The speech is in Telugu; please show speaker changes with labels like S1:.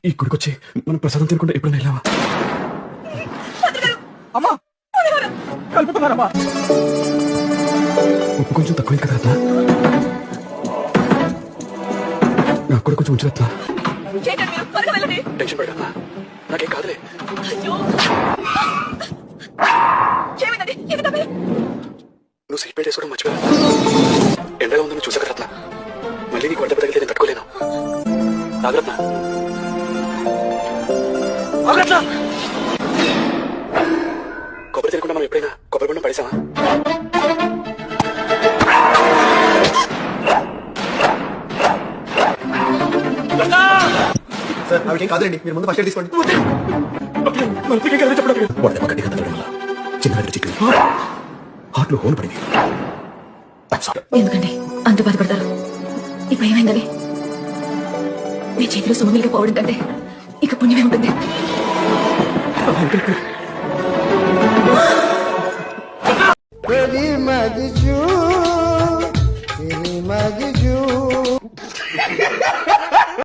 S1: ఈ గుడికొచ్చి మనం ప్రసాదం తినకుండా ఎప్పుడైనా వెళ్ళావా?
S2: అమ్మా కలుపుతున్నారమ్మా.
S1: ఉప్పు కొంచెం తక్కువైంది కదా రత్న, నాకు కూడా కొంచెం ఉంచు రత్న. టెన్షన్ పడమ్మా, నాకేం కాదులే. నువ్వు సీట్ బెల్ట్ వేసుకోవడం మర్చిపోయా. ఎండగా ఉందని చూసాక రత్న, మళ్ళీ నీకు వంట తగిలితే నేను తట్టుకోలేను. నాగరత్న కొబ్బరి తినకుండా మనం ఎప్పుడైనా కొబ్బరి బొండం పడేసామా?
S3: సార్ ఆవిడేం కాదండి, మీరు ముందు ఫస్ట్ ఎయిడ్ తీసుకోండి.
S1: చిన్న చిక్కు హార్ట్లో హోల్ పడింది.
S4: ఎందుకండి అంత బాధపడతారు? ఇప్పుడు ఏమైందని మీ చేతిలో సుమంగలిగా పోవడం కంటే ఇక పుణ్యమే ఉంటుంది.
S5: तेरी मजजू